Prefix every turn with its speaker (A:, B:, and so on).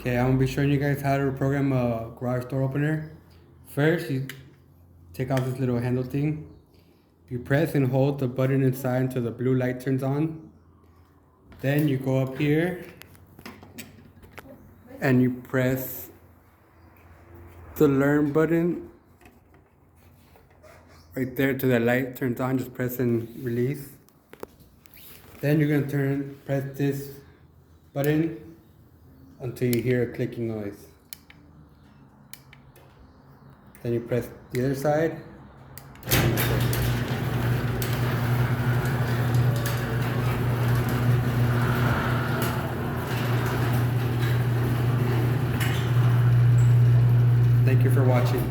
A: Okay, I'm gonna be showing you guys how to program a garage door opener. First, you take off this little handle thing. You press and hold the button inside until the blue light turns on. Then you go up here and you press the learn button right there till the light turns on. Just press and release. Then you're gonna press this button until you hear a clicking noise. Then you press the other side. Thank you for watching.